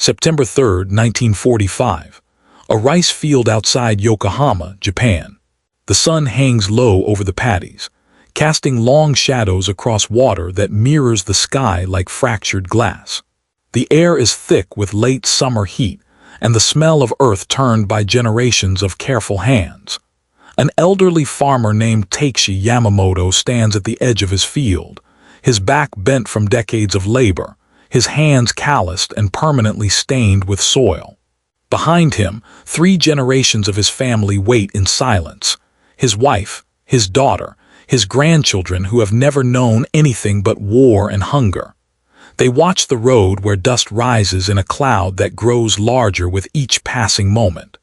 September 3, 1945. A rice field outside Yokohama, Japan. The sun hangs low over the paddies, casting long shadows across water that mirrors the sky like fractured glass. The air is thick with late summer heat, and the smell of earth turned by generations of careful hands. An elderly farmer named Takeshi Yamamoto stands at the edge of his field, his back bent from decades of labor, his hands calloused and permanently stained with soil. Behind him, 3 generations of his family wait in silence: his wife, his daughter, his grandchildren who have never known anything but war and hunger. They watch the road where dust rises in a cloud that grows larger with each passing moment.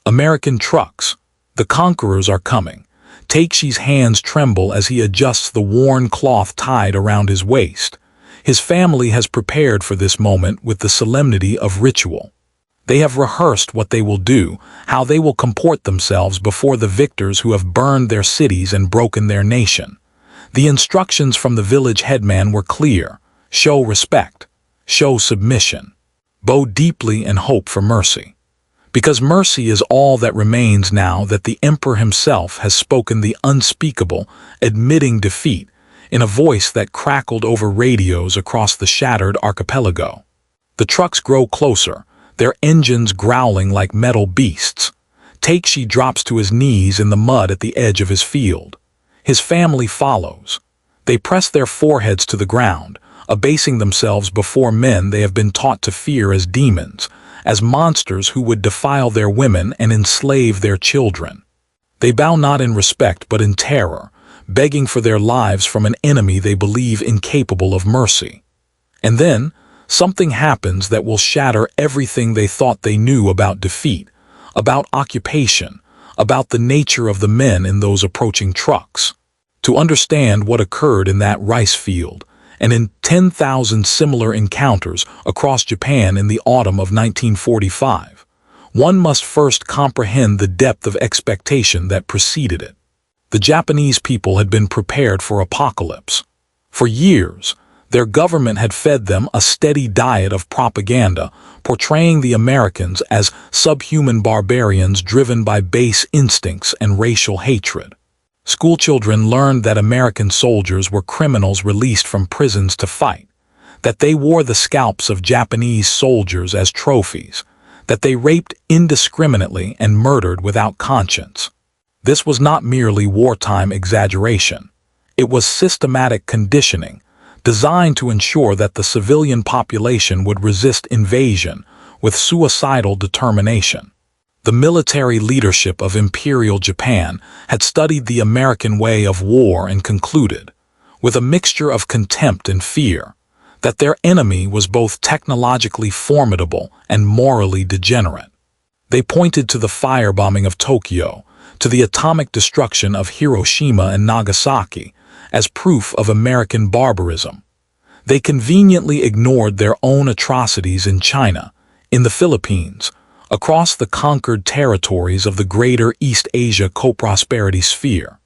American trucks. The conquerors are coming. Takeshi's hands tremble as he adjusts the worn cloth tied around his waist. His family has prepared for this moment with the solemnity of ritual. They have rehearsed what they will do, how they will comport themselves before the victors who have burned their cities and broken their nation. The instructions from the village headman were clear: show respect, show submission, bow deeply and hope for mercy. Because mercy is all that remains now that the emperor himself has spoken the unspeakable, admitting defeat, in a voice that crackled over radios across the shattered archipelago. The trucks grow closer, their engines growling like metal beasts. Takeshi drops to his knees in the mud at the edge of his field. His family follows. They press their foreheads to the ground, abasing themselves before men they have been taught to fear as demons, as monsters who would defile their women and enslave their children. They bow not in respect but in terror, begging for their lives from an enemy they believe incapable of mercy. And then, something happens that will shatter everything they thought they knew about defeat, about occupation, about the nature of the men in those approaching trucks. To understand what occurred in that rice field, and in 10,000 similar encounters across Japan in the autumn of 1945, one must first comprehend the depth of expectation that preceded it. The Japanese people had been prepared for apocalypse. For years, their government had fed them a steady diet of propaganda, portraying the Americans as subhuman barbarians driven by base instincts and racial hatred. Schoolchildren learned that American soldiers were criminals released from prisons to fight, that they wore the scalps of Japanese soldiers as trophies, that they raped indiscriminately and murdered without conscience. This was not merely wartime exaggeration. It was systematic conditioning, designed to ensure that the civilian population would resist invasion with suicidal determination. The military leadership of Imperial Japan had studied the American way of war and concluded, with a mixture of contempt and fear, that their enemy was both technologically formidable and morally degenerate. They pointed to the firebombing of Tokyo, to the atomic destruction of Hiroshima and Nagasaki, as proof of American barbarism. They conveniently ignored their own atrocities in China, in the Philippines, across the conquered territories of the greater East Asia co-prosperity sphere.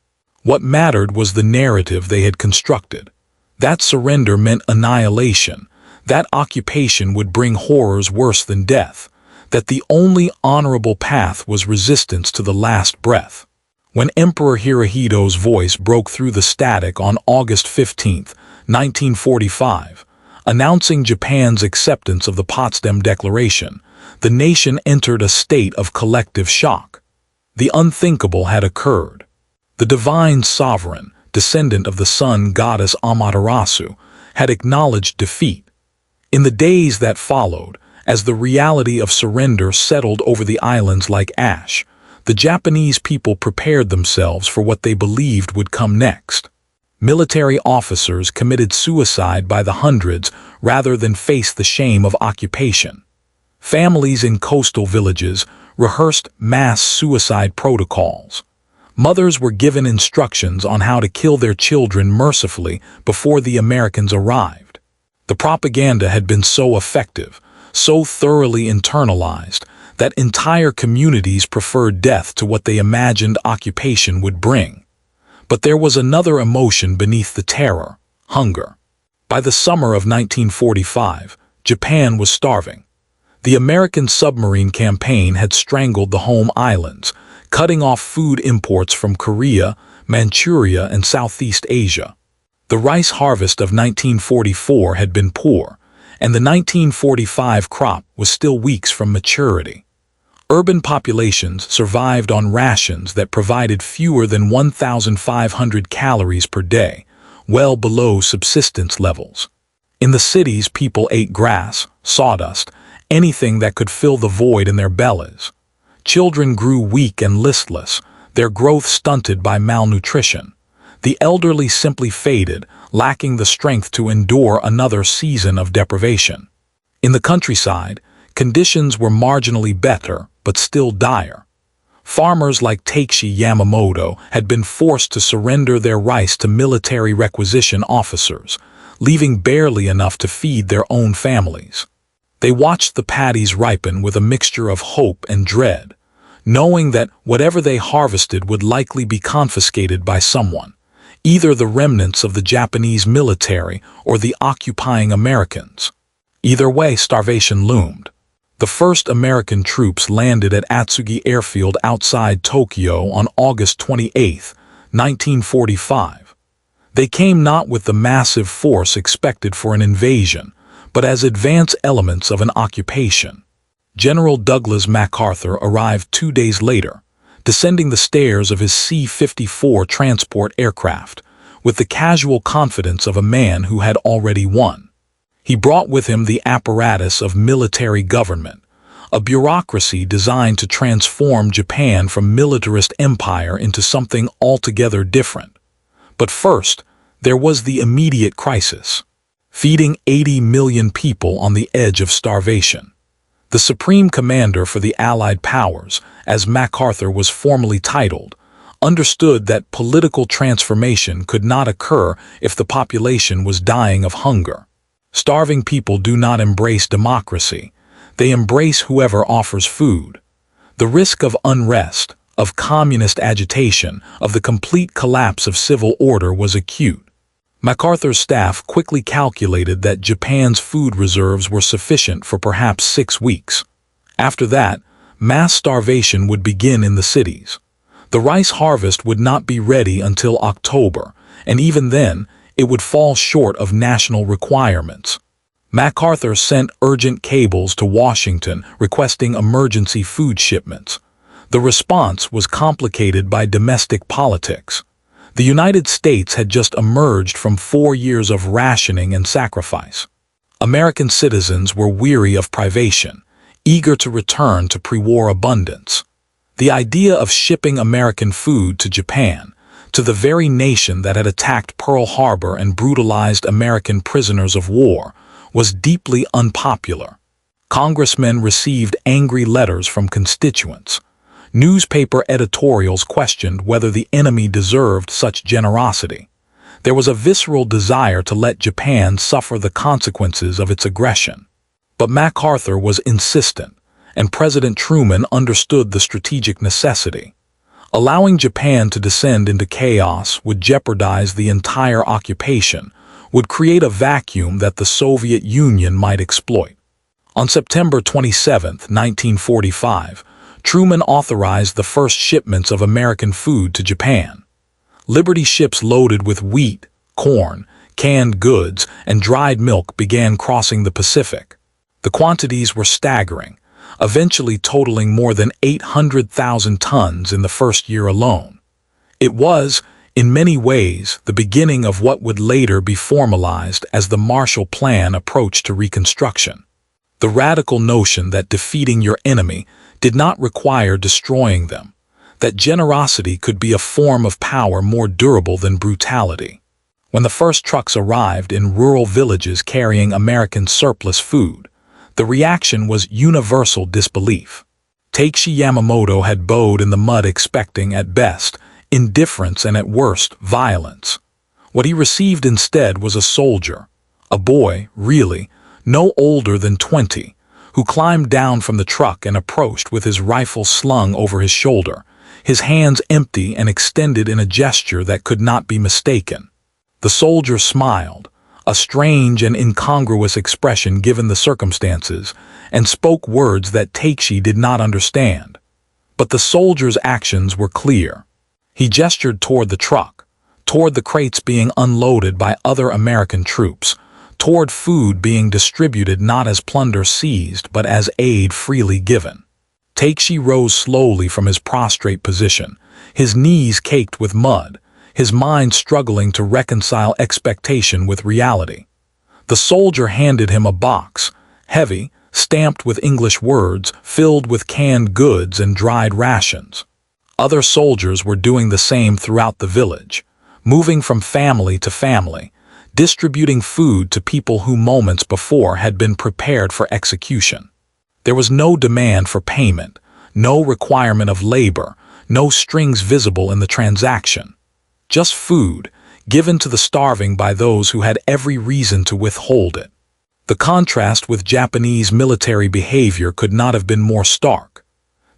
What mattered was the narrative they had constructed. That surrender meant annihilation, that occupation would bring horrors worse than death, that the only honorable path was resistance to the last breath. When Emperor Hirohito's voice broke through the static on August 15, 1945, announcing Japan's acceptance of the Potsdam Declaration, the nation entered a state of collective shock. The unthinkable had occurred. The divine sovereign, descendant of the sun goddess Amaterasu, had acknowledged defeat. In the days that followed, as the reality of surrender settled over the islands like ash, the Japanese people prepared themselves for what they believed would come next. Military officers committed suicide by the hundreds rather than face the shame of occupation. Families in coastal villages rehearsed mass suicide protocols. Mothers were given instructions on how to kill their children mercifully before the Americans arrived. The propaganda had been so effective, so thoroughly internalized, that entire communities preferred death to what they imagined occupation would bring. But there was another emotion beneath the terror: hunger. By the summer of 1945, Japan was starving. The American submarine campaign had strangled the home islands, cutting off food imports from Korea, Manchuria, and Southeast Asia. The rice harvest of 1944 had been poor, and the 1945 crop was still weeks from maturity. Urban populations survived on rations that provided fewer than 1,500 calories per day, well below subsistence levels. In the cities, people ate grass, sawdust, anything that could fill the void in their bellies. Children grew weak and listless, their growth stunted by malnutrition. The elderly simply faded, lacking the strength to endure another season of deprivation. In the countryside, conditions were marginally better, but still dire. Farmers like Takeshi Yamamoto had been forced to surrender their rice to military requisition officers, leaving barely enough to feed their own families. They watched the paddies ripen with a mixture of hope and dread, knowing that whatever they harvested would likely be confiscated by someone, either the remnants of the Japanese military or the occupying Americans. Either way, starvation loomed. The first American troops landed at Atsugi Airfield outside Tokyo on August 28, 1945. They came not with the massive force expected for an invasion, but as advance elements of an occupation. General Douglas MacArthur arrived 2 days later, descending the stairs of his C-54 transport aircraft, with the casual confidence of a man who had already won. He brought with him the apparatus of military government, a bureaucracy designed to transform Japan from militarist empire into something altogether different. But first, there was the immediate crisis: feeding 80 million people on the edge of starvation. The Supreme Commander for the Allied Powers, as MacArthur was formally titled, understood that political transformation could not occur if the population was dying of hunger. Starving people do not embrace democracy. They embrace whoever offers food. The risk of unrest, of communist agitation, of the complete collapse of civil order was acute. MacArthur's staff quickly calculated that Japan's food reserves were sufficient for perhaps 6 weeks. After that, mass starvation would begin in the cities. The rice harvest would not be ready until October, and even then, it would fall short of national requirements. MacArthur sent urgent cables to Washington requesting emergency food shipments. The response was complicated by domestic politics. The United States had just emerged from 4 years of rationing and sacrifice. American citizens were weary of privation, eager to return to pre-war abundance. The idea of shipping American food to Japan, to the very nation that had attacked Pearl Harbor and brutalized American prisoners of war, was deeply unpopular. Congressmen received angry letters from constituents. Newspaper editorials questioned whether the enemy deserved such generosity. There was a visceral desire to let Japan suffer the consequences of its aggression. But MacArthur was insistent, and President Truman understood the strategic necessity. Allowing Japan to descend into chaos would jeopardize the entire occupation, would create a vacuum that the Soviet Union might exploit. On September 27, 1945, Truman authorized the first shipments of American food to Japan. Liberty ships loaded with wheat, corn, canned goods, and dried milk began crossing the Pacific. The quantities were staggering, eventually totaling more than 800,000 tons in the first year alone. It was, in many ways, the beginning of what would later be formalized as the Marshall Plan approach to Reconstruction. The radical notion that defeating your enemy did not require destroying them, that generosity could be a form of power more durable than brutality. When the first trucks arrived in rural villages carrying American surplus food, the reaction was universal disbelief. Takeshi Yamamoto had bowed in the mud expecting, at best, indifference and at worst, violence. What he received instead was a soldier, a boy, really, no older than 20, who climbed down from the truck and approached with his rifle slung over his shoulder, his hands empty and extended in a gesture that could not be mistaken. The soldier smiled, a strange and incongruous expression given the circumstances, and spoke words that Takeshi did not understand. But the soldier's actions were clear. He gestured toward the truck, toward the crates being unloaded by other American troops, toward food being distributed not as plunder seized but as aid freely given. Takeshi rose slowly from his prostrate position, his knees caked with mud, his mind struggling to reconcile expectation with reality. The soldier handed him a box, heavy, stamped with English words, filled with canned goods and dried rations. Other soldiers were doing the same throughout the village, moving from family to family, distributing food to people who moments before had been prepared for execution. There was no demand for payment, no requirement of labor, no strings visible in the transaction. Just food, given to the starving by those who had every reason to withhold it. The contrast with Japanese military behavior could not have been more stark.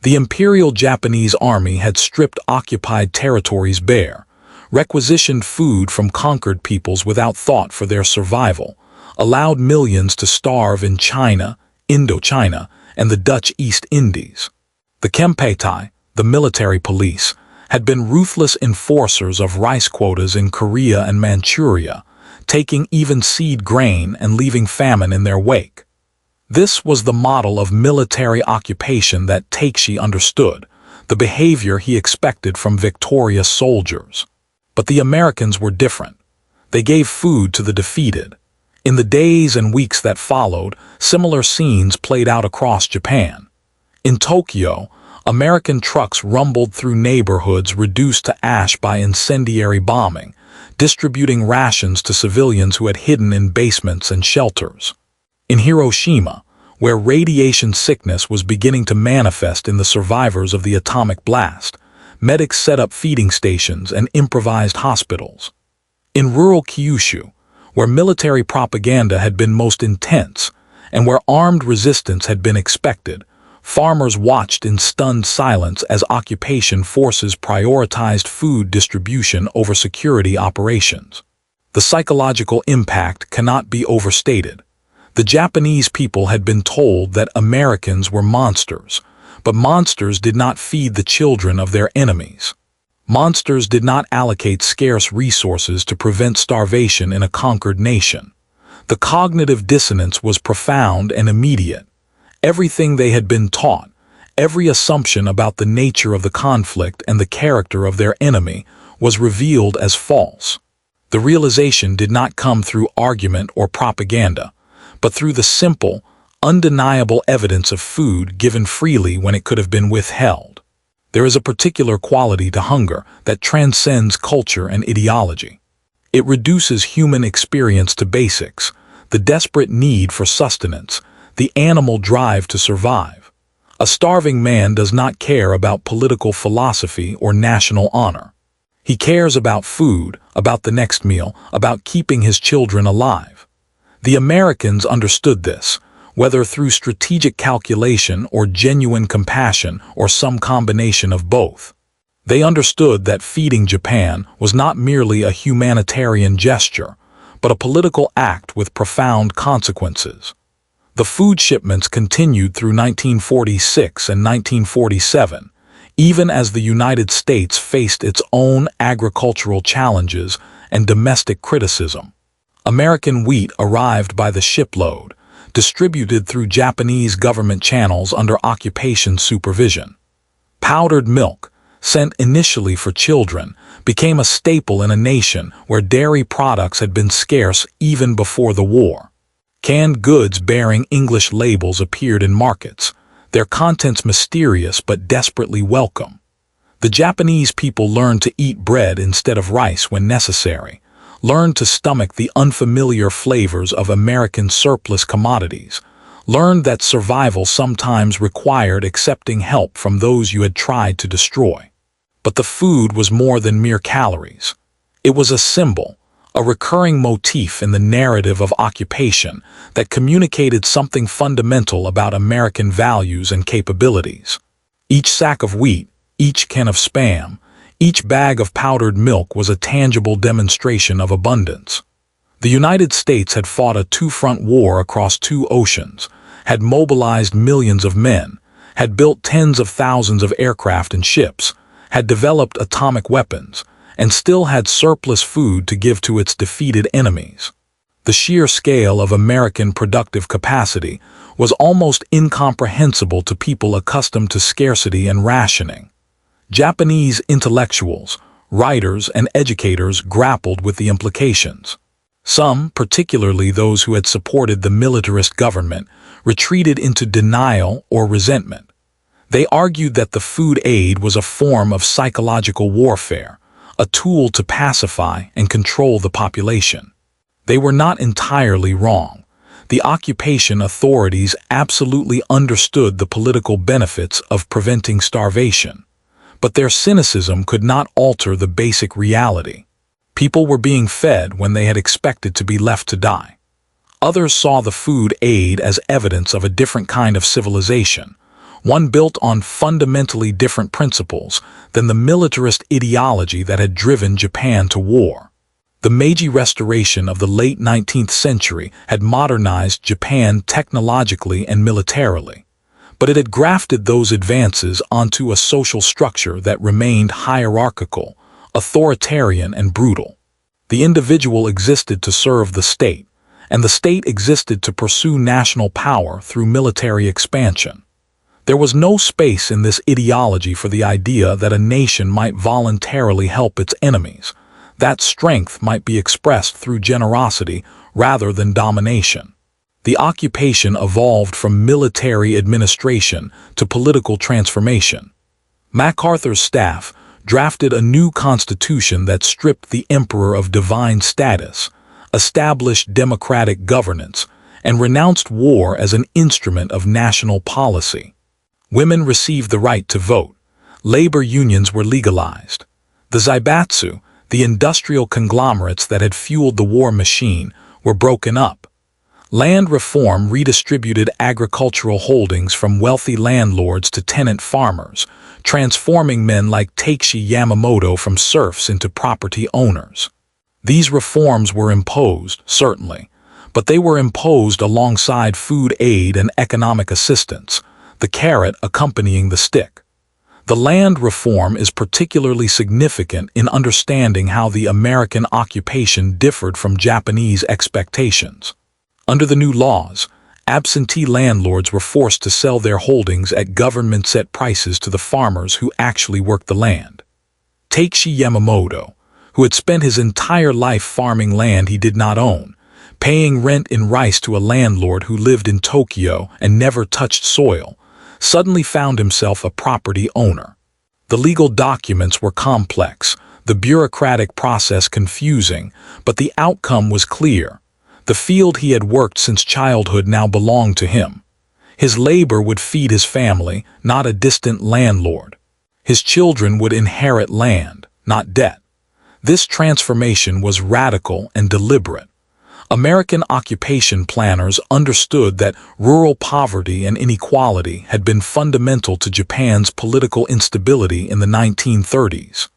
The Imperial Japanese Army had stripped occupied territories bare, requisitioned food from conquered peoples without thought for their survival, allowed millions to starve in China, Indochina, and the Dutch East Indies. The Kempeitai, the military police, had been ruthless enforcers of rice quotas in Korea and Manchuria, taking even seed grain and leaving famine in their wake. This was the model of military occupation that Takeshi understood, the behavior he expected from victorious soldiers. But the Americans were different. They gave food to the defeated. In the days and weeks that followed, similar scenes played out across Japan. In Tokyo, American trucks rumbled through neighborhoods reduced to ash by incendiary bombing, distributing rations to civilians who had hidden in basements and shelters. In Hiroshima, where radiation sickness was beginning to manifest in the survivors of the atomic blast, medics set up feeding stations and improvised hospitals. In rural Kyushu, where military propaganda had been most intense and where armed resistance had been expected, farmers watched in stunned silence as occupation forces prioritized food distribution over security operations. The psychological impact cannot be overstated. The Japanese people had been told that Americans were monsters, but monsters did not feed the children of their enemies. Monsters did not allocate scarce resources to prevent starvation in a conquered nation. The cognitive dissonance was profound and immediate. Everything they had been taught, every assumption about the nature of the conflict and the character of their enemy, was revealed as false. The realization did not come through argument or propaganda, but through the simple, undeniable evidence of food given freely when it could have been withheld. There is a particular quality to hunger that transcends culture and ideology. It reduces human experience to basics, the desperate need for sustenance, the animal drive to survive. A starving man does not care about political philosophy or national honor. He cares about food, about the next meal, about keeping his children alive. The Americans understood this, whether through strategic calculation or genuine compassion or some combination of both. They understood that feeding Japan was not merely a humanitarian gesture, but a political act with profound consequences. The food shipments continued through 1946 and 1947, even as the United States faced its own agricultural challenges and domestic criticism. American wheat arrived by the shipload, distributed through Japanese government channels under occupation supervision. Powdered milk, sent initially for children, became a staple in a nation where dairy products had been scarce even before the war. Canned goods bearing English labels appeared in markets, their contents mysterious but desperately welcome. The Japanese people learned to eat bread instead of rice when necessary, learned to stomach the unfamiliar flavors of American surplus commodities, learned that survival sometimes required accepting help from those you had tried to destroy. But the food was more than mere calories. It was a symbol, a recurring motif in the narrative of occupation that communicated something fundamental about American values and capabilities. Each sack of wheat, each can of Spam, each bag of powdered milk was a tangible demonstration of abundance. The United States had fought a two-front war across two oceans, had mobilized millions of men, had built tens of thousands of aircraft and ships, had developed atomic weapons, and still had surplus food to give to its defeated enemies. The sheer scale of American productive capacity was almost incomprehensible to people accustomed to scarcity and rationing. Japanese intellectuals, writers, and educators grappled with the implications. Some, particularly those who had supported the militarist government, retreated into denial or resentment. They argued that the food aid was a form of psychological warfare, a tool to pacify and control the population. They were not entirely wrong. The occupation authorities absolutely understood the political benefits of preventing starvation. But their cynicism could not alter the basic reality. People were being fed when they had expected to be left to die. Others saw the food aid as evidence of a different kind of civilization, one built on fundamentally different principles than the militarist ideology that had driven Japan to war. The Meiji Restoration of the late 19th century had modernized Japan technologically and militarily, but it had grafted those advances onto a social structure that remained hierarchical, authoritarian, and brutal. The individual existed to serve the state, and the state existed to pursue national power through military expansion. There was no space in this ideology for the idea that a nation might voluntarily help its enemies, that strength might be expressed through generosity rather than domination. The occupation evolved from military administration to political transformation. MacArthur's staff drafted a new constitution that stripped the emperor of divine status, established democratic governance, and renounced war as an instrument of national policy. Women received the right to vote. Labor unions were legalized. The zaibatsu, the industrial conglomerates that had fueled the war machine, were broken up. Land reform redistributed agricultural holdings from wealthy landlords to tenant farmers, transforming men like Takeshi Yamamoto from serfs into property owners. These reforms were imposed, certainly, but they were imposed alongside food aid and economic assistance, the carrot accompanying the stick. The land reform is particularly significant in understanding how the American occupation differed from Japanese expectations. Under the new laws, absentee landlords were forced to sell their holdings at government-set prices to the farmers who actually worked the land. Takeshi Yamamoto, who had spent his entire life farming land he did not own, paying rent in rice to a landlord who lived in Tokyo and never touched soil, suddenly found himself a property owner. The legal documents were complex, the bureaucratic process confusing, but the outcome was clear. The field he had worked since childhood now belonged to him. His labor would feed his family, not a distant landlord. His children would inherit land, not debt. This transformation was radical and deliberate. American occupation planners understood that rural poverty and inequality had been fundamental to Japan's political instability in the 1930s.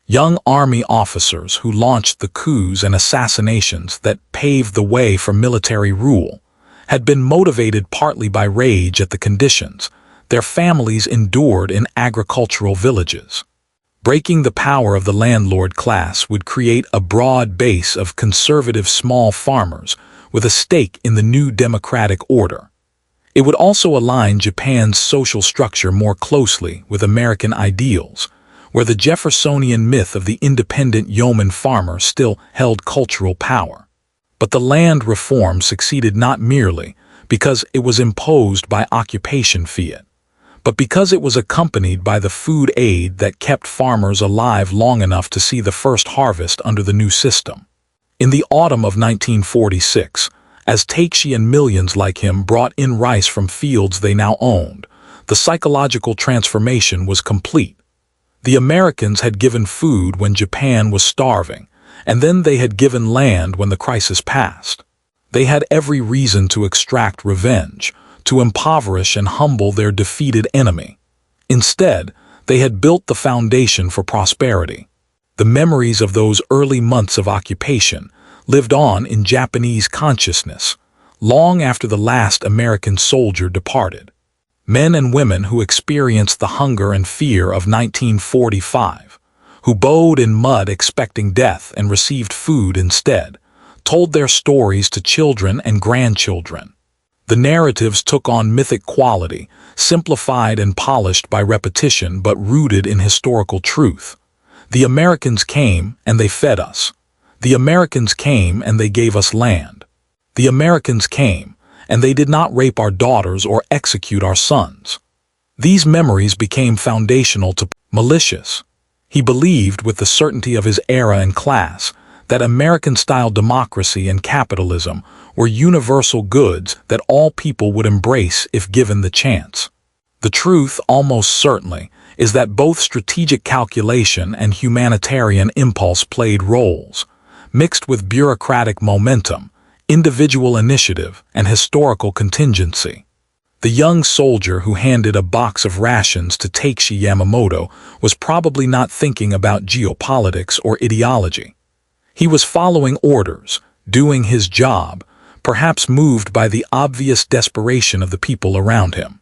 Young army officers who launched the coups and assassinations that paved the way for military rule had been motivated partly by rage at the conditions their families endured in agricultural villages. Breaking the power of the landlord class would create a broad base of conservative small farmers with a stake in the new democratic order. It would also align Japan's social structure more closely with American ideals, where the Jeffersonian myth of the independent yeoman farmer still held cultural power. But the land reform succeeded not merely because it was imposed by occupation fiat, but because it was accompanied by the food aid that kept farmers alive long enough to see the first harvest under the new system. In the autumn of 1946, as Takeshi and millions like him brought in rice from fields they now owned, the psychological transformation was complete. The Americans had given food when Japan was starving, and then they had given land when the crisis passed. They had every reason to extract revenge, to impoverish and humble their defeated enemy. Instead, they had built the foundation for prosperity. The memories of those early months of occupation, lived on in Japanese consciousness, long after the last American soldier departed. Men and women who experienced the hunger and fear of 1945, who bowed in mud expecting death and received food instead, told their stories to children and grandchildren. The narratives took on mythic quality, simplified and polished by repetition but rooted in historical truth. The Americans came and they fed us. The Americans came and they gave us land. The Americans came and they did not rape our daughters or execute our sons. These memories became foundational to malicious. He believed with the certainty of his era and class that American-style democracy and capitalism were universal goods that all people would embrace if given the chance. The truth, almost certainly, is that both strategic calculation and humanitarian impulse played roles, mixed with bureaucratic momentum, individual initiative, and historical contingency. The young soldier who handed a box of rations to Takeshi Yamamoto was probably not thinking about geopolitics or ideology. He was following orders, doing his job, perhaps moved by the obvious desperation of the people around him.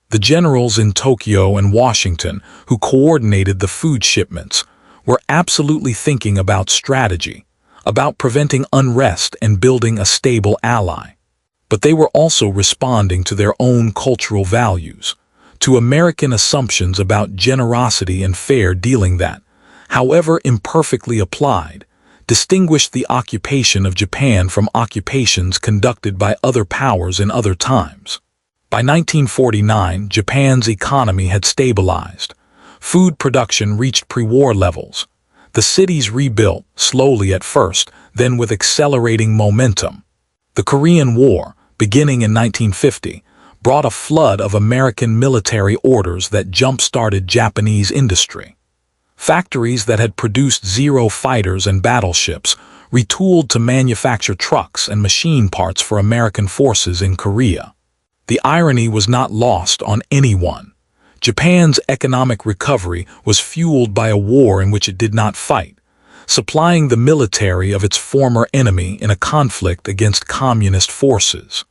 The generals in Tokyo and Washington who coordinated the food shipments were absolutely thinking about strategy, about preventing unrest and building a stable ally. But they were also responding to their own cultural values, to American assumptions about generosity and fair dealing that, however imperfectly applied, distinguished the occupation of Japan from occupations conducted by other powers in other times. By 1949, Japan's economy had stabilized. Food production reached pre-war levels. The cities rebuilt, slowly at first, then with accelerating momentum. The Korean War, beginning in 1950, brought a flood of American military orders that jump-started Japanese industry. Factories that had produced Zero fighters and battleships retooled to manufacture trucks and machine parts for American forces in Korea. The irony was not lost on anyone. Japan's economic recovery was fueled by a war in which it did not fight, supplying the military of its former enemy in a conflict against communist forces.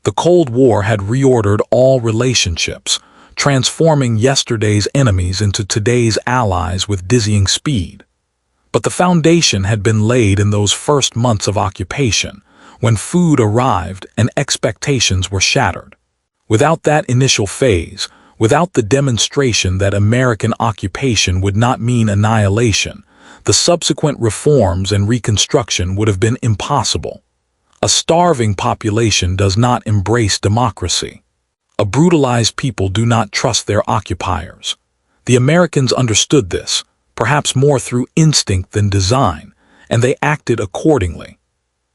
The Cold War had reordered all relationships, transforming yesterday's enemies into today's allies with dizzying speed. But the foundation had been laid in those first months of occupation, when food arrived and expectations were shattered. Without that initial phase, without the demonstration that American occupation would not mean annihilation, the subsequent reforms and reconstruction would have been impossible. A starving population does not embrace democracy. A brutalized people do not trust their occupiers. The Americans understood this, perhaps more through instinct than design, and they acted accordingly.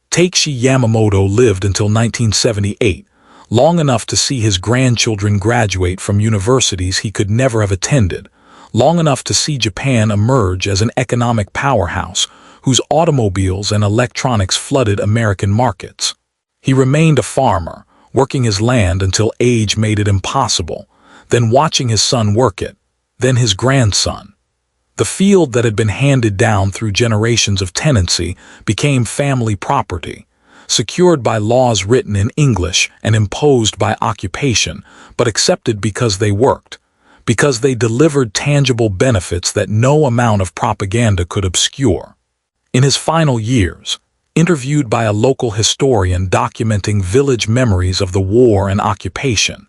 Takeshi Yamamoto lived until 1978, long enough to see his grandchildren graduate from universities he could never have attended, long enough to see Japan emerge as an economic powerhouse whose automobiles and electronics flooded American markets. He remained a farmer, working his land until age made it impossible, then watching his son work it, then his grandson. The field that had been handed down through generations of tenancy became family property, secured by laws written in English and imposed by occupation, but accepted because they worked, because they delivered tangible benefits that no amount of propaganda could obscure. In his final years, interviewed by a local historian documenting village memories of the war and occupation,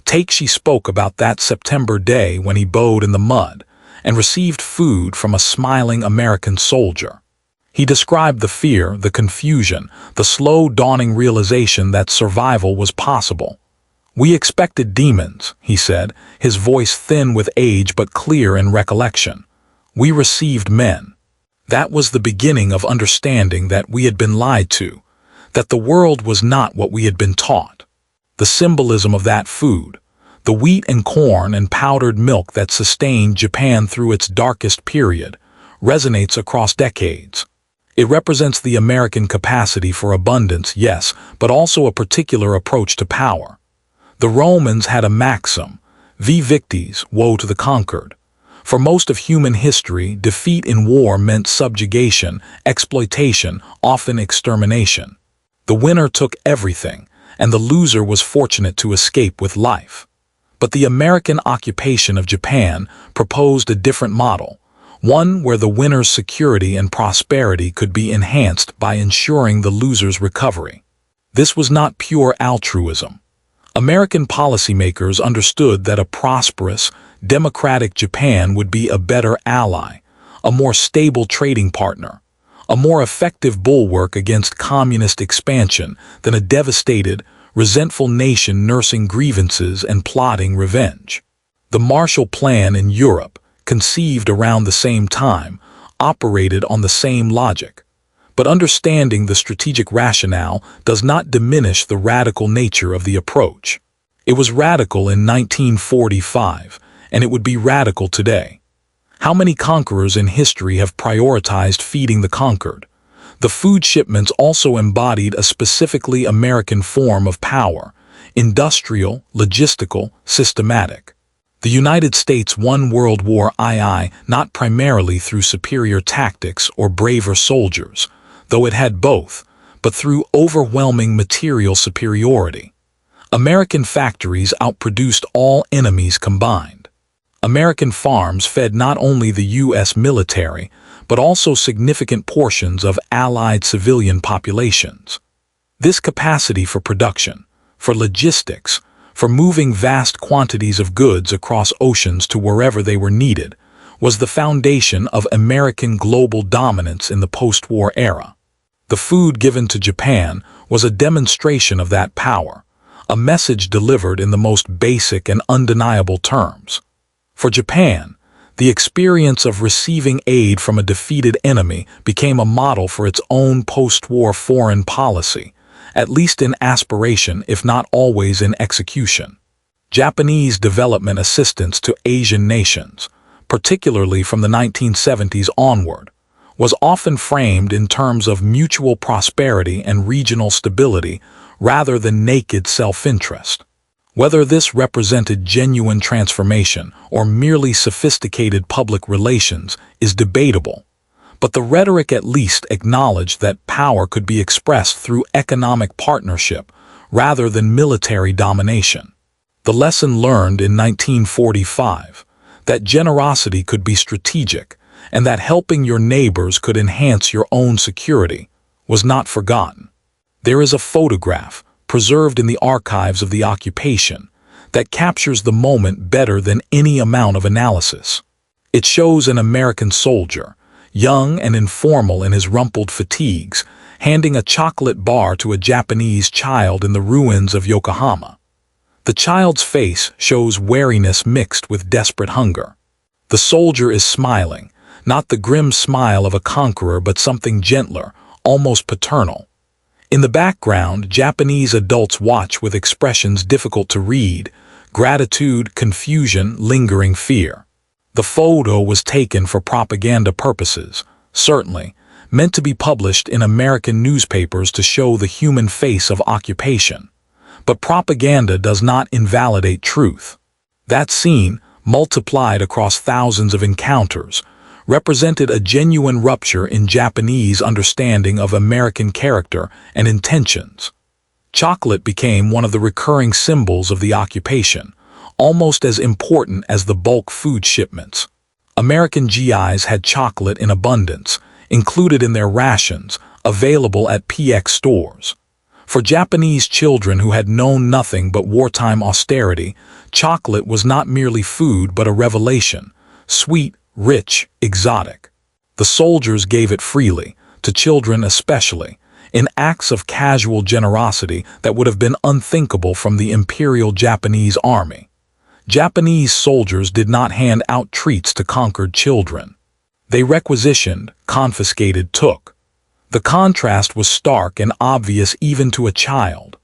Takeshi spoke about that September day when he bowed in the mud and received food from a smiling American soldier. He described the fear, the confusion, the slow dawning realization that survival was possible. "We expected demons," he said, his voice thin with age but clear in recollection. "We received men." That was the beginning of understanding that we had been lied to, that the world was not what we had been taught. The symbolism of that food, the wheat and corn and powdered milk that sustained Japan through its darkest period, resonates across decades. It represents the American capacity for abundance, yes, but also a particular approach to power. The Romans had a maxim, vi victis, woe to the conquered. For most of human history, defeat in war meant subjugation, exploitation, often extermination. The winner took everything, and the loser was fortunate to escape with life. But the American occupation of Japan proposed a different model, one where the winner's security and prosperity could be enhanced by ensuring the loser's recovery. This was not pure altruism. American policymakers understood that a prosperous, democratic Japan would be a better ally, a more stable trading partner, a more effective bulwark against communist expansion than a devastated, resentful nation nursing grievances and plotting revenge. The Marshall Plan in Europe, conceived around the same time, operated on the same logic. But understanding the strategic rationale does not diminish the radical nature of the approach. It was radical in 1945, and it would be radical today. How many conquerors in history have prioritized feeding the conquered? The food shipments also embodied a specifically American form of power: industrial, logistical, systematic. The United States won World War II not primarily through superior tactics or braver soldiers, though it had both, but through overwhelming material superiority. American factories outproduced all enemies combined. American farms fed not only the U.S. military, but also significant portions of Allied civilian populations. This capacity for production, for logistics, for moving vast quantities of goods across oceans to wherever they were needed, was the foundation of American global dominance in the post-war era. The food given to Japan was a demonstration of that power, a message delivered in the most basic and undeniable terms. For Japan, the experience of receiving aid from a defeated enemy became a model for its own post-war foreign policy, at least in aspiration if not always in execution. Japanese development assistance to Asian nations, particularly from the 1970s onward, was often framed in terms of mutual prosperity and regional stability rather than naked self-interest. Whether this represented genuine transformation or merely sophisticated public relations is debatable, but the rhetoric at least acknowledged that power could be expressed through economic partnership rather than military domination. The lesson learned in 1945, that generosity could be strategic and that helping your neighbors could enhance your own security, was not forgotten. There is a photograph, preserved in the archives of the occupation, that captures the moment better than any amount of analysis. It shows an American soldier, young and informal in his rumpled fatigues, handing a chocolate bar to a Japanese child in the ruins of Yokohama. The child's face shows wariness mixed with desperate hunger. The soldier is smiling, not the grim smile of a conqueror but something gentler, almost paternal. In the background, Japanese adults watch with expressions difficult to read: gratitude, confusion, lingering fear. The photo was taken for propaganda purposes, certainly, meant to be published in American newspapers to show the human face of occupation. But propaganda does not invalidate truth. That scene, multiplied across thousands of encounters, represented a genuine rupture in Japanese understanding of American character and intentions. Chocolate became one of the recurring symbols of the occupation, almost as important as the bulk food shipments. American GIs had chocolate in abundance, included in their rations, available at PX stores. For Japanese children who had known nothing but wartime austerity, chocolate was not merely food but a revelation: sweet, rich, exotic. The soldiers gave it freely, to children especially, in acts of casual generosity that would have been unthinkable from the Imperial Japanese Army. Japanese soldiers did not hand out treats to conquered children. They requisitioned, confiscated, took. The contrast was stark and obvious even to a child.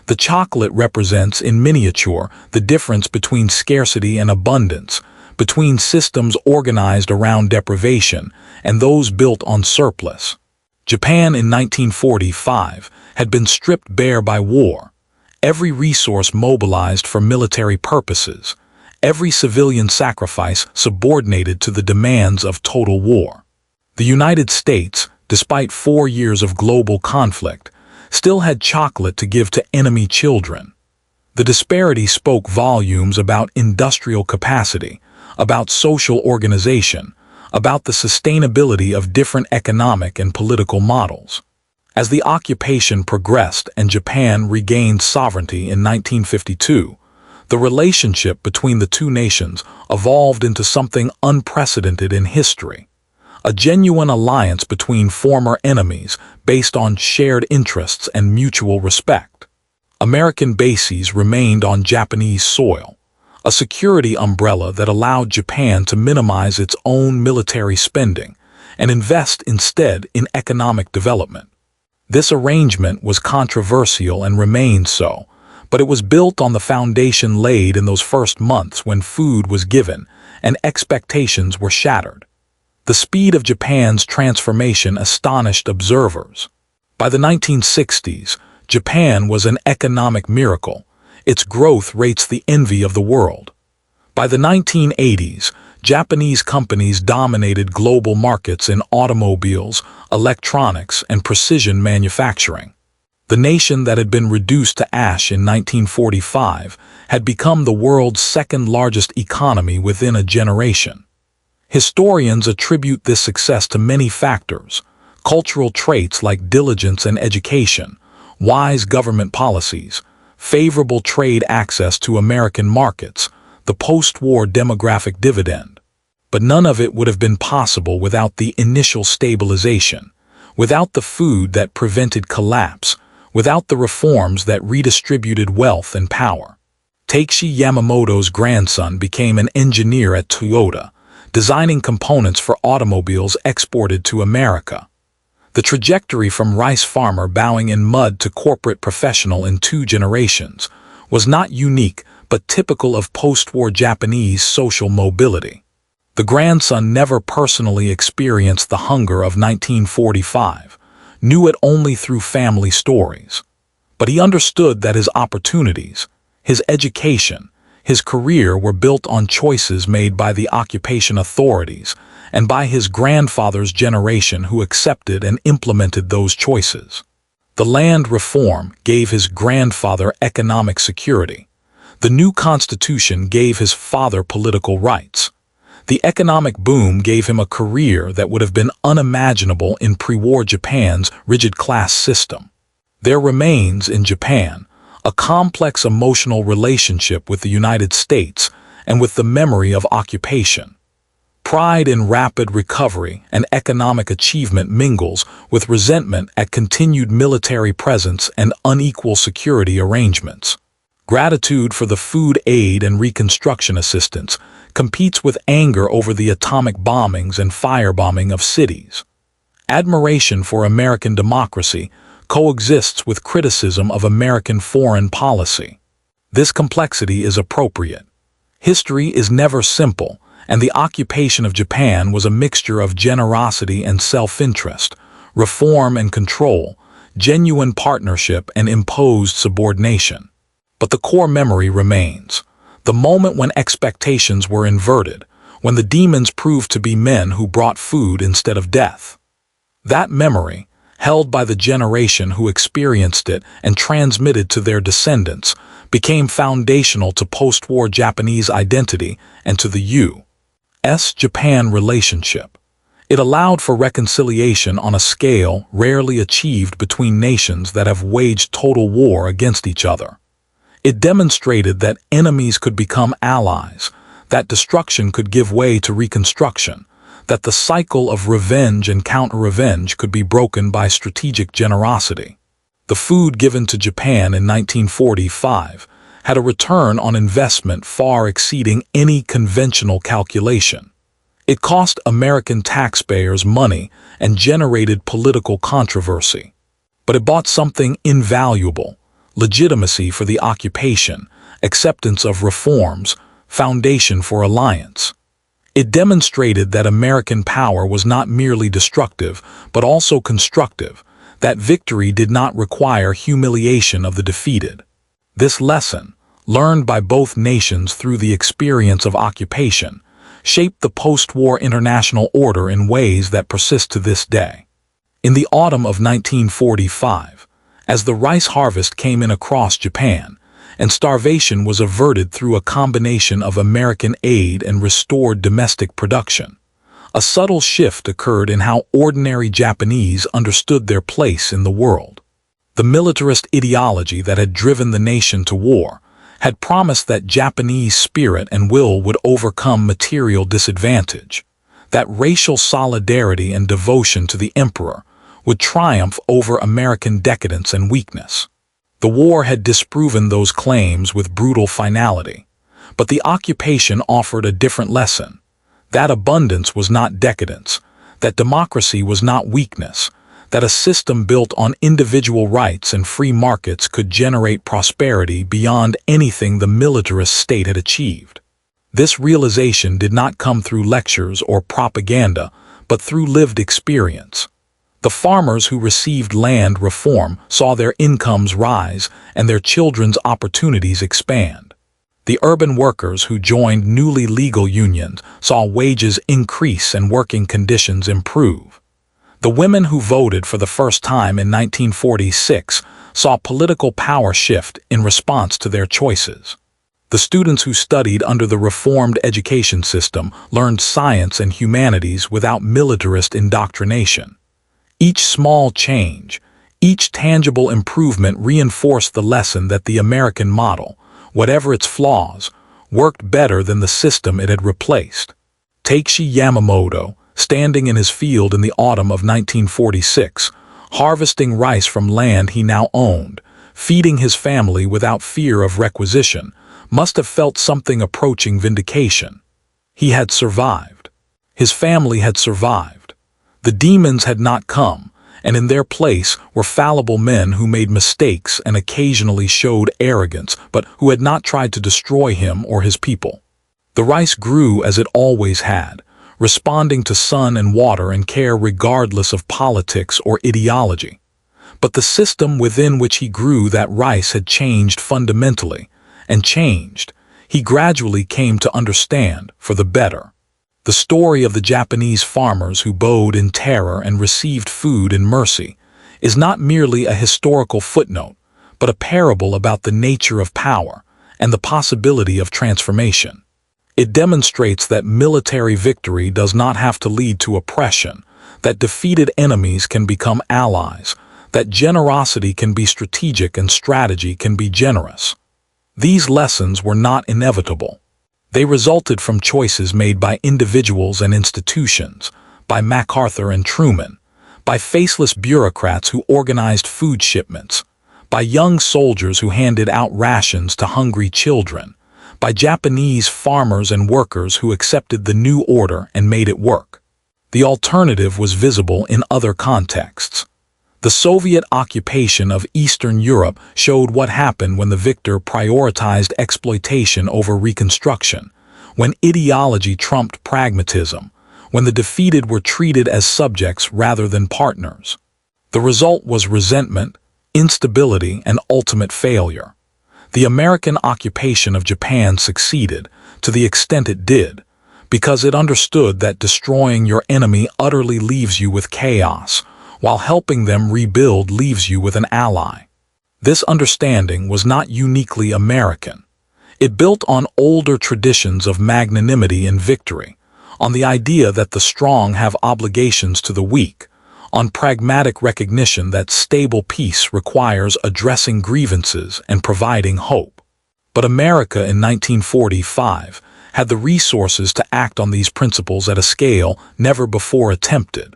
The chocolate represents, in miniature, the difference between scarcity and abundance, between systems organized around deprivation and those built on surplus. Japan in 1945 had been stripped bare by war, every resource mobilized for military purposes, every civilian sacrifice subordinated to the demands of total war. The United States, despite 4 years of global conflict, still had chocolate to give to enemy children. The disparity spoke volumes about industrial capacity, about social organization, about the sustainability of different economic and political models. As the occupation progressed and Japan regained sovereignty in 1952, the relationship between the two nations evolved into something unprecedented in history. A genuine alliance between former enemies based on shared interests and mutual respect. American bases remained on Japanese soil, a security umbrella that allowed Japan to minimize its own military spending and invest instead in economic development. This arrangement was controversial and remained so, but it was built on the foundation laid in those first months when food was given and expectations were shattered. The speed of Japan's transformation astonished observers. By the 1960s, Japan was an economic miracle. Its growth rates the envy of the world. By the 1980s, Japanese companies dominated global markets in automobiles, electronics, and precision manufacturing. The nation that had been reduced to ash in 1945 had become the world's second-largest economy within a generation. Historians attribute this success to many factors: cultural traits like diligence and education, wise government policies, favorable trade access to American markets, the post-war demographic dividend. But none of it would have been possible without the initial stabilization, without the food that prevented collapse, without the reforms that redistributed wealth and power. Takeshi Yamamoto's grandson became an engineer at Toyota, designing components for automobiles exported to America. The trajectory from rice farmer bowing in mud to corporate professional in 2 generations was not unique but typical of post-war Japanese social mobility. The grandson never personally experienced the hunger of 1945, knew it only through family stories. But he understood that his opportunities, his education, his career were built on choices made by the occupation authorities and by his grandfather's generation who accepted and implemented those choices. The land reform gave his grandfather economic security. The new constitution gave his father political rights. The economic boom gave him a career that would have been unimaginable in pre-war Japan's rigid class system. There remains, in Japan, a complex emotional relationship with the United States and with the memory of occupation. Pride in rapid recovery and economic achievement mingles with resentment at continued military presence and unequal security arrangements. Gratitude for the food aid and reconstruction assistance competes with anger over the atomic bombings and firebombing of cities. Admiration for American democracy coexists with criticism of American foreign policy. This complexity is appropriate. History is never simple, and the occupation of Japan was a mixture of generosity and self-interest, reform and control, genuine partnership and imposed subordination. But the core memory remains. The moment when expectations were inverted, when the demons proved to be men who brought food instead of death. That memory, held by the generation who experienced it and transmitted to their descendants, became foundational to post-war Japanese identity and to the U.S.-Japan relationship. It allowed for reconciliation on a scale rarely achieved between nations that have waged total war against each other. It demonstrated that enemies could become allies, that destruction could give way to reconstruction, that the cycle of revenge and counter-revenge could be broken by strategic generosity. The food given to Japan in 1945 had a return on investment far exceeding any conventional calculation. It cost American taxpayers money and generated political controversy. But it bought something invaluable: legitimacy for the occupation, acceptance of reforms, foundation for alliance. It demonstrated that American power was not merely destructive, but also constructive, that victory did not require humiliation of the defeated. This lesson, learned by both nations through the experience of occupation, shaped the post-war international order in ways that persist to this day. In the autumn of 1945, as the rice harvest came in across Japan, and starvation was averted through a combination of American aid and restored domestic production, a subtle shift occurred in how ordinary Japanese understood their place in the world. The militarist ideology that had driven the nation to war had promised that Japanese spirit and will would overcome material disadvantage, that racial solidarity and devotion to the emperor would triumph over American decadence and weakness. The war had disproven those claims with brutal finality, but the occupation offered a different lesson. That abundance was not decadence, that democracy was not weakness, that a system built on individual rights and free markets could generate prosperity beyond anything the militarist state had achieved. This realization did not come through lectures or propaganda, but through lived experience. The farmers who received land reform saw their incomes rise and their children's opportunities expand. The urban workers who joined newly legal unions saw wages increase and working conditions improve. The women who voted for the first time in 1946 saw political power shift in response to their choices. The students who studied under the reformed education system learned science and humanities without militarist indoctrination. Each small change, each tangible improvement reinforced the lesson that the American model, whatever its flaws, worked better than the system it had replaced. Takeshi Yamamoto, standing in his field in the autumn of 1946, harvesting rice from land he now owned, feeding his family without fear of requisition, must have felt something approaching vindication. He had survived. His family had survived. The demons had not come, and in their place were fallible men who made mistakes and occasionally showed arrogance, but who had not tried to destroy him or his people. The rice grew as it always had, responding to sun and water and care regardless of politics or ideology. But the system within which he grew that rice had changed fundamentally, and changed, he gradually came to understand, for the better. The story of the Japanese farmers who bowed in terror and received food in mercy is not merely a historical footnote, but a parable about the nature of power and the possibility of transformation. It demonstrates that military victory does not have to lead to oppression, that defeated enemies can become allies, that generosity can be strategic and strategy can be generous. These lessons were not inevitable. They resulted from choices made by individuals and institutions, by MacArthur and Truman, by faceless bureaucrats who organized food shipments, by young soldiers who handed out rations to hungry children, by Japanese farmers and workers who accepted the new order and made it work. The alternative was visible in other contexts. The Soviet occupation of Eastern Europe showed what happened when the victor prioritized exploitation over reconstruction, when ideology trumped pragmatism, when the defeated were treated as subjects rather than partners. The result was resentment, instability, and ultimate failure. The American occupation of Japan succeeded, to the extent it did, because it understood that destroying your enemy utterly leaves you with chaos, while helping them rebuild leaves you with an ally. This understanding was not uniquely American. It built on older traditions of magnanimity and victory, on the idea that the strong have obligations to the weak, on pragmatic recognition that stable peace requires addressing grievances and providing hope. But America in 1945 had the resources to act on these principles at a scale never before attempted.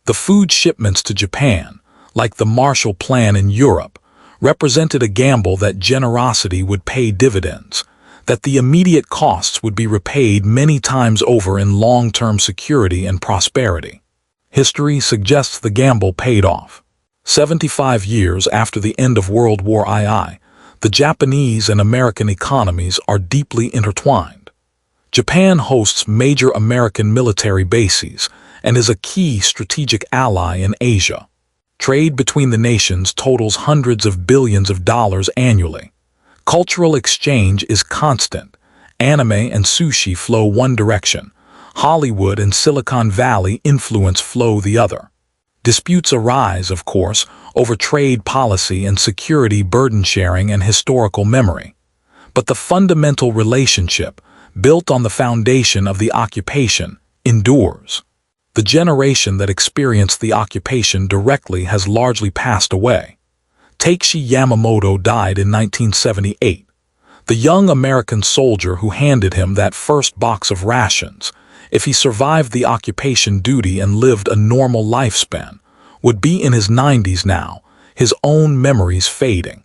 The food shipments to Japan, like the Marshall Plan in Europe, represented a gamble that generosity would pay dividends, that the immediate costs would be repaid many times over in long-term security and prosperity. History suggests the gamble paid off. 75 years after the end of World War II, the Japanese and American economies are deeply intertwined. Japan hosts major American military bases and is a key strategic ally in Asia. Trade between the nations totals hundreds of billions of dollars annually. Cultural exchange is constant. Anime and sushi flow one direction. Hollywood and Silicon Valley influence flow the other. Disputes arise, of course, over trade policy and security burden sharing and historical memory. But the fundamental relationship, built on the foundation of the occupation, endures. The generation that experienced the occupation directly has largely passed away. Takeshi Yamamoto died in 1978. The young American soldier who handed him that first box of rations, if he survived the occupation duty and lived a normal lifespan, would be in his 90s now, his own memories fading.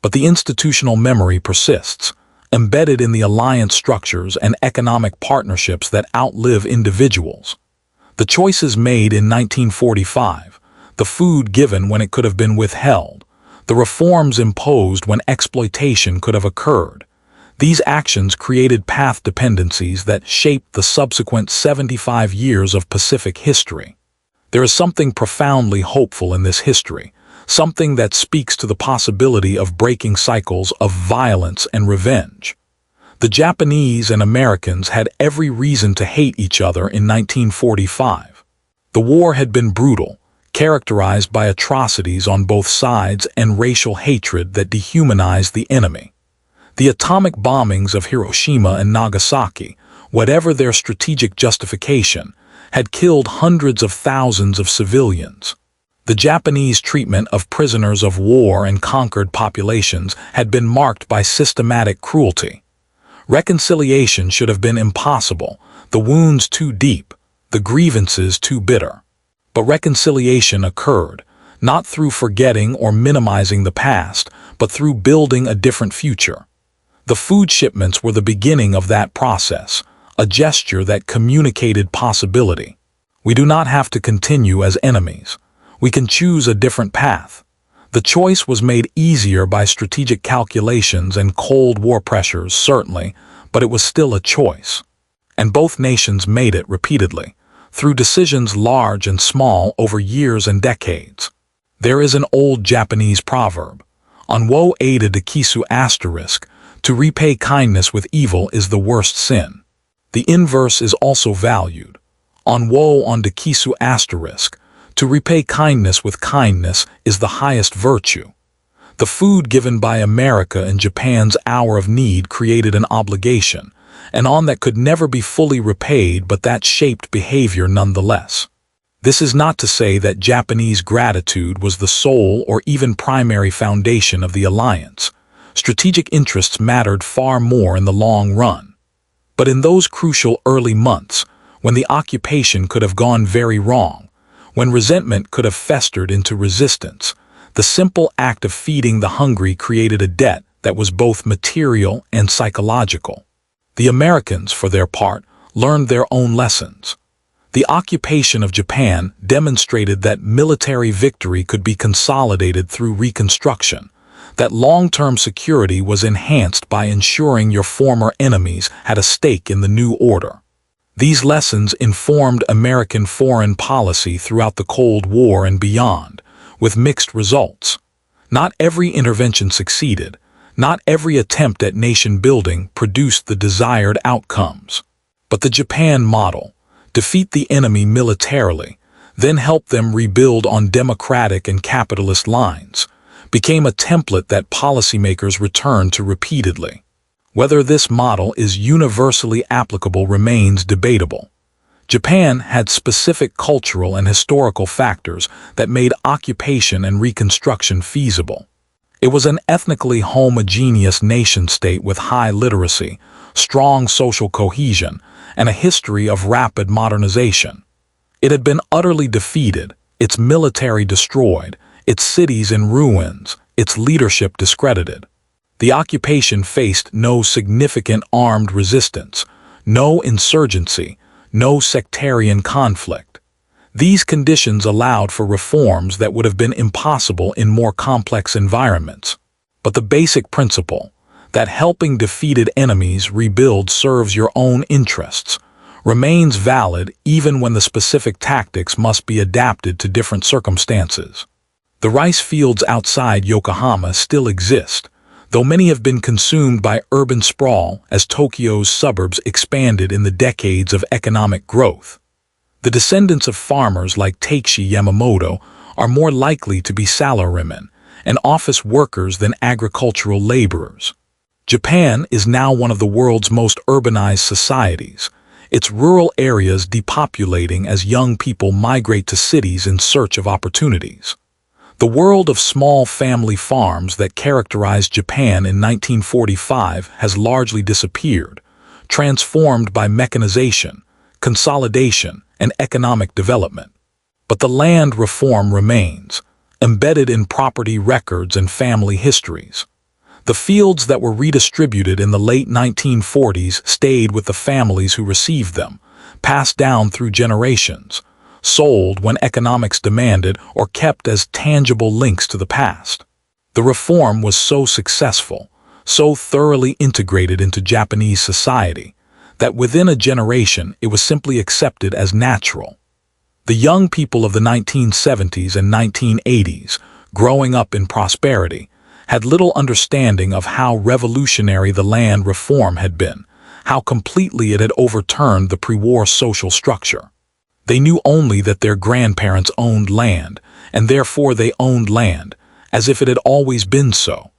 But the institutional memory persists, embedded in the alliance structures and economic partnerships that outlive individuals. The choices made in 1945, the food given when it could have been withheld, the reforms imposed when exploitation could have occurred. These actions created path dependencies that shaped the subsequent 75 years of Pacific history. There is something profoundly hopeful in this history, something that speaks to the possibility of breaking cycles of violence and revenge. The Japanese and Americans had every reason to hate each other in 1945. The war had been brutal, characterized by atrocities on both sides and racial hatred that dehumanized the enemy. The atomic bombings of Hiroshima and Nagasaki, whatever their strategic justification, had killed hundreds of thousands of civilians. The Japanese treatment of prisoners of war and conquered populations had been marked by systematic cruelty. Reconciliation should have been impossible, the wounds too deep, the grievances too bitter. But reconciliation occurred, not through forgetting or minimizing the past, but through building a different future. The food shipments were the beginning of that process, a gesture that communicated possibility. We do not have to continue as enemies. We can choose a different path. The choice was made easier by strategic calculations and Cold War pressures, certainly, but it was still a choice. And both nations made it repeatedly, through decisions large and small over years and decades. There is an old Japanese proverb, "On wo ada de kisu asterisk," to repay kindness with evil is the worst sin. The inverse is also valued. On wo on de kisu asterisk, to repay kindness with kindness is the highest virtue. The food given by America in Japan's hour of need created an obligation, an on that could never be fully repaid but that shaped behavior nonetheless. This is not to say that Japanese gratitude was the sole or even primary foundation of the alliance. Strategic interests mattered far more in the long run. But in those crucial early months, when the occupation could have gone very wrong, when resentment could have festered into resistance, the simple act of feeding the hungry created a debt that was both material and psychological. The Americans, for their part, learned their own lessons. The occupation of Japan demonstrated that military victory could be consolidated through reconstruction, that long-term security was enhanced by ensuring your former enemies had a stake in the new order. These lessons informed American foreign policy throughout the Cold War and beyond, with mixed results. Not every intervention succeeded. Not every attempt at nation-building produced the desired outcomes. But the Japan model, defeat the enemy militarily, then help them rebuild on democratic and capitalist lines, became a template that policymakers returned to repeatedly. Whether this model is universally applicable remains debatable. Japan had specific cultural and historical factors that made occupation and reconstruction feasible. It was an ethnically homogeneous nation-state with high literacy, strong social cohesion, and a history of rapid modernization. It had been utterly defeated, its military destroyed, its cities in ruins, its leadership discredited. The occupation faced no significant armed resistance, no insurgency, no sectarian conflict. These conditions allowed for reforms that would have been impossible in more complex environments. But the basic principle, that helping defeated enemies rebuild serves your own interests, remains valid even when the specific tactics must be adapted to different circumstances. The rice fields outside Yokohama still exist. though many have been consumed by urban sprawl as Tokyo's suburbs expanded in the decades of economic growth. The descendants of farmers like Takeshi Yamamoto are more likely to be salarymen and office workers than agricultural laborers. Japan is now one of the world's most urbanized societies, its rural areas depopulating as young people migrate to cities in search of opportunities. The world of small family farms that characterized Japan in 1945 has largely disappeared, transformed by mechanization, consolidation, and economic development. But the land reform remains, embedded in property records and family histories. The fields that were redistributed in the late 1940s stayed with the families who received them, passed down through generations, sold when economics demanded, or kept as tangible links to the past. The reform was so successful, so thoroughly integrated into Japanese society, that within a generation it was simply accepted as natural. The young people of the 1970s and 1980s, growing up in prosperity, had little understanding of how revolutionary the land reform had been, how completely it had overturned the pre-war social structure. They knew only that their grandparents owned land, and therefore they owned land, as if it had always been so.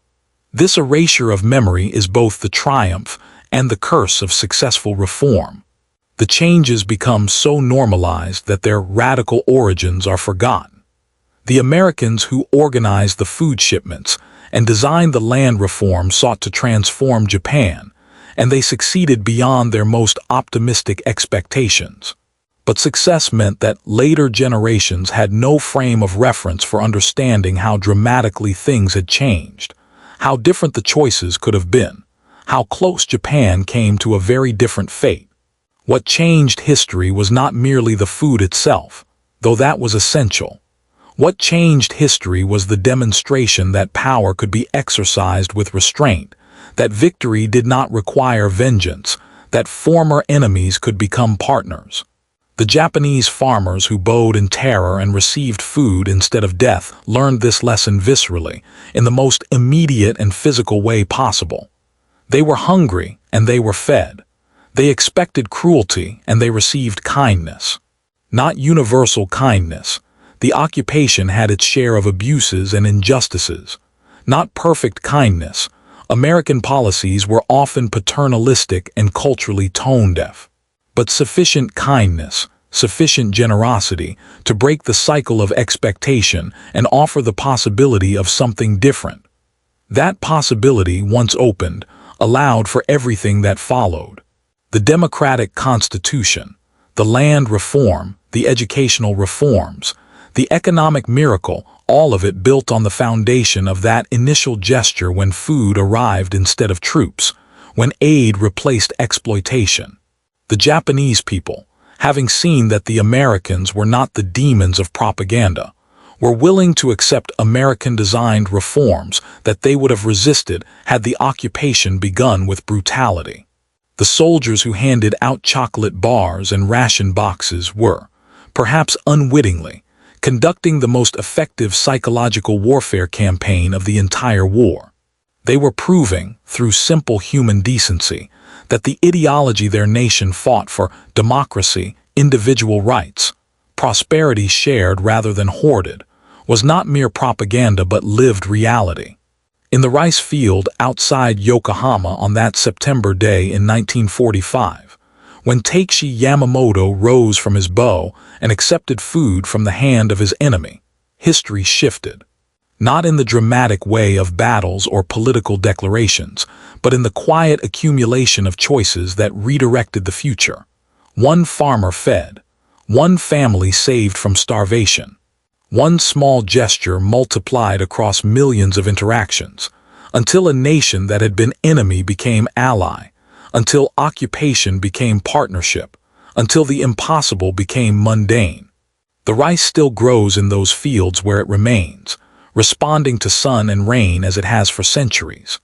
This erasure of memory is both the triumph and the curse of successful reform. The changes become so normalized that their radical origins are forgotten. The Americans who organized the food shipments and designed the land reform sought to transform Japan, and they succeeded beyond their most optimistic expectations. But success meant that later generations had no frame of reference for understanding how dramatically things had changed, how different the choices could have been, how close Japan came to a very different fate. What changed history was not merely the food itself, though that was essential. What changed history was the demonstration that power could be exercised with restraint, that victory did not require vengeance, that former enemies could become partners. The Japanese farmers who bowed in terror and received food instead of death learned this lesson viscerally, in the most immediate and physical way possible. They were hungry, and they were fed. They expected cruelty, and they received kindness. Not universal kindness. The occupation had its share of abuses and injustices. Not perfect kindness. American policies were often paternalistic and culturally tone-deaf. But sufficient kindness, sufficient generosity, to break the cycle of expectation and offer the possibility of something different. That possibility, once opened, allowed for everything that followed. The democratic constitution, the land reform, the educational reforms, the economic miracle, all of it built on the foundation of that initial gesture when food arrived instead of troops, when aid replaced exploitation. The Japanese people, having seen that the Americans were not the demons of propaganda, were willing to accept American-designed reforms that they would have resisted had the occupation begun with brutality. The soldiers who handed out chocolate bars and ration boxes were, perhaps unwittingly, conducting the most effective psychological warfare campaign of the entire war. They were proving, through simple human decency, that the ideology their nation fought for, democracy, individual rights, prosperity shared rather than hoarded, was not mere propaganda but lived reality. In the rice field outside Yokohama on that September day in 1945, when Takeshi Yamamoto rose from his bow and accepted food from the hand of his enemy, history shifted. Not in the dramatic way of battles or political declarations, but in the quiet accumulation of choices that redirected the future. One farmer fed, one family saved from starvation. One small gesture multiplied across millions of interactions, until a nation that had been enemy became ally, until occupation became partnership, until the impossible became mundane. The rice still grows in those fields where it remains, responding to sun and rain as it has for centuries.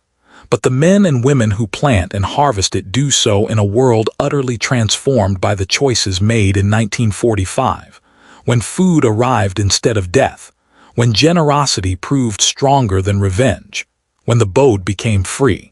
But the men and women who plant and harvest it do so in a world utterly transformed by the choices made in 1945. When food arrived instead of death, when generosity proved stronger than revenge, when the boat became free.